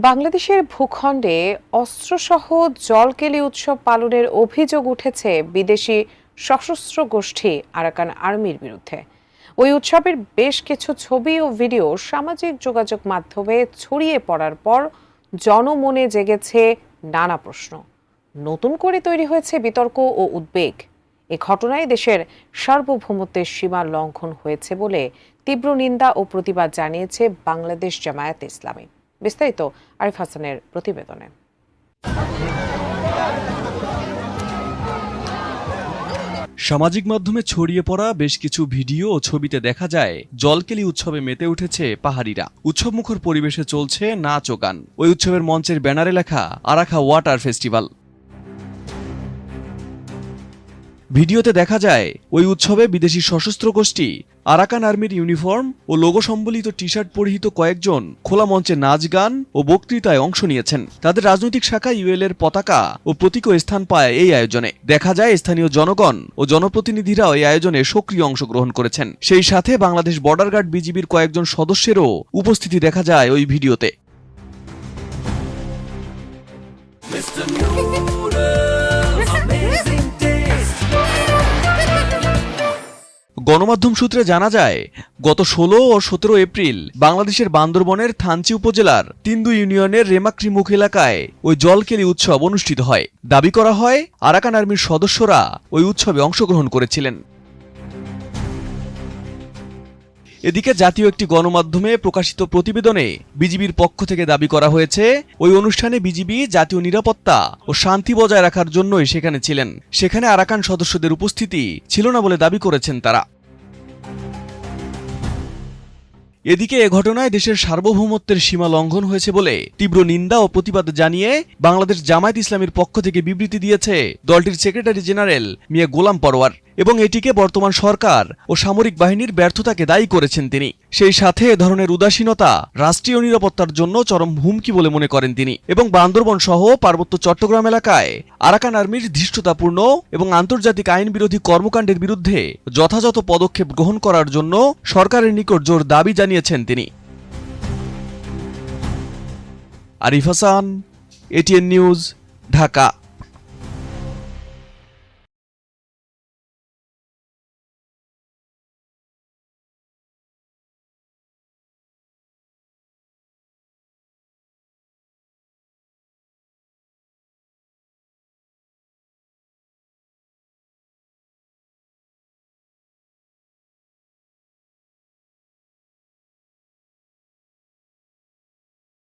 বাংলাদেশের ভূখণ্ডে অস্ত্রসহ জলকেলি উৎসব পালনের অভিযোগ উঠেছে বিদেশি সশস্ত্র গোষ্ঠী আরাকান আর্মির বিরুদ্ধে। ওই উৎসবের বেশ কিছু ছবি ও ভিডিও সামাজিক যোগাযোগ মাধ্যমে ছড়িয়ে পড়ার পর জনমনে জেগেছে নানা প্রশ্ন। নতুন করে তৈরি হয়েছে বিতর্ক ও উদ্বেগ। এ ঘটনায় দেশের সার্বভৌমত্বের সীমা লঙ্ঘন হয়েছে বলে তীব্র নিন্দা ও প্রতিবাদ জানিয়েছে বাংলাদেশ জামায়াতে ইসলামী। বিস্তারিত আরিফ হাসানের প্রতিবেদনে। সামাজিক মাধ্যমে ছড়িয়ে পড়া বেশ কিছু ভিডিও ও ছবিতে দেখা যায় জলকেলি উৎসবে মেতে উঠেছে পাহাড়িরা। উৎসবমুখর পরিবেশে চলছে নাচ ও গান। ওই উৎসবের মঞ্চের ব্যানারে লেখা আরাকা ওয়াটার ফেস্টিভ্যাল। ভিডিওতে দেখা যায় ওই উৎসবে বিদেশি সশস্ত্র গোষ্ঠী আরাকান আর্মির ইউনিফর্ম ও লোগো সম্বলিত টি শার্ট পরিহিত কয়েকজন খোলা মঞ্চে নাচ গান ও বক্তৃতায় অংশ নিয়েছেন। তাদের রাজনৈতিক শাখা ইউএল এর পতাকা ও প্রতীকও স্থান পায় এই আয়োজনে। দেখা যায় স্থানীয় জনগণ ও জনপ্রতিনিধিরাও এই আয়োজনে সক্রিয় অংশগ্রহণ করেছেন। সেই সাথে বাংলাদেশ বর্ডার গার্ড বিজিবির কয়েকজন সদস্যেরও উপস্থিতি দেখা যায় ওই ভিডিওতে। গণমাধ্যম সূত্রে জানা যায়, গত 16 ও 17 এপ্রিল বাংলাদেশের বান্দরবনের থানচি উপজেলার তিন্দু ইউনিয়নের রেমাক্রিমুখ এলাকায় ওই জলকেলি উৎসব অনুষ্ঠিত হয়। দাবি করা হয় আরাকান আর্মির সদস্যরা ওই উৎসবে অংশগ্রহণ করেছিলেন। এদিকে জাতীয় একটি গণমাধ্যমে প্রকাশিত প্রতিবেদনে বিজিবির পক্ষ থেকে দাবি করা হয়েছে, ওই অনুষ্ঠানে বিজিবি জাতীয় নিরাপত্তা ও শান্তি বজায় রাখার জন্যই সেখানে ছিলেন। সেখানে আরাকান সদস্যদের উপস্থিতি ছিল না বলে দাবি করেছেন তারা। এদিকে এ ঘটনায় দেশের সার্বভৌমত্বের সীমা লঙ্ঘন হয়েছে বলে তীব্র নিন্দা ও প্রতিবাদ জানিয়ে বাংলাদেশ জামায়াত ইসলামীর পক্ষ থেকে বিবৃতি দিয়েছে দলটির সেক্রেটারি জেনারেল মিয়া গোলাম পরওয়ার, এবং এটিকে বর্তমান সরকার ও সামরিক বাহিনীর ব্যর্থতাকে দায়ী করেছেন তিনি। সেই সাথে এ ধরনের উদাসীনতা রাষ্ট্রীয় নিরাপত্তার জন্য চরম হুমকি বলে মনে করেন তিনি, এবং বান্দরবন সহ পার্বত্য চট্টগ্রাম এলাকায় আরাকান আর্মির ধৃষ্টতাপূর্ণ এবং আন্তর্জাতিক আইন বিরোধী কর্মকাণ্ডের বিরুদ্ধে যথাযথ পদক্ষেপ গ্রহণ করার জন্য সরকারের নিকট জোর দাবি জানিয়েছেন তিনি। Arif Hasan, ATN news, Dhaka.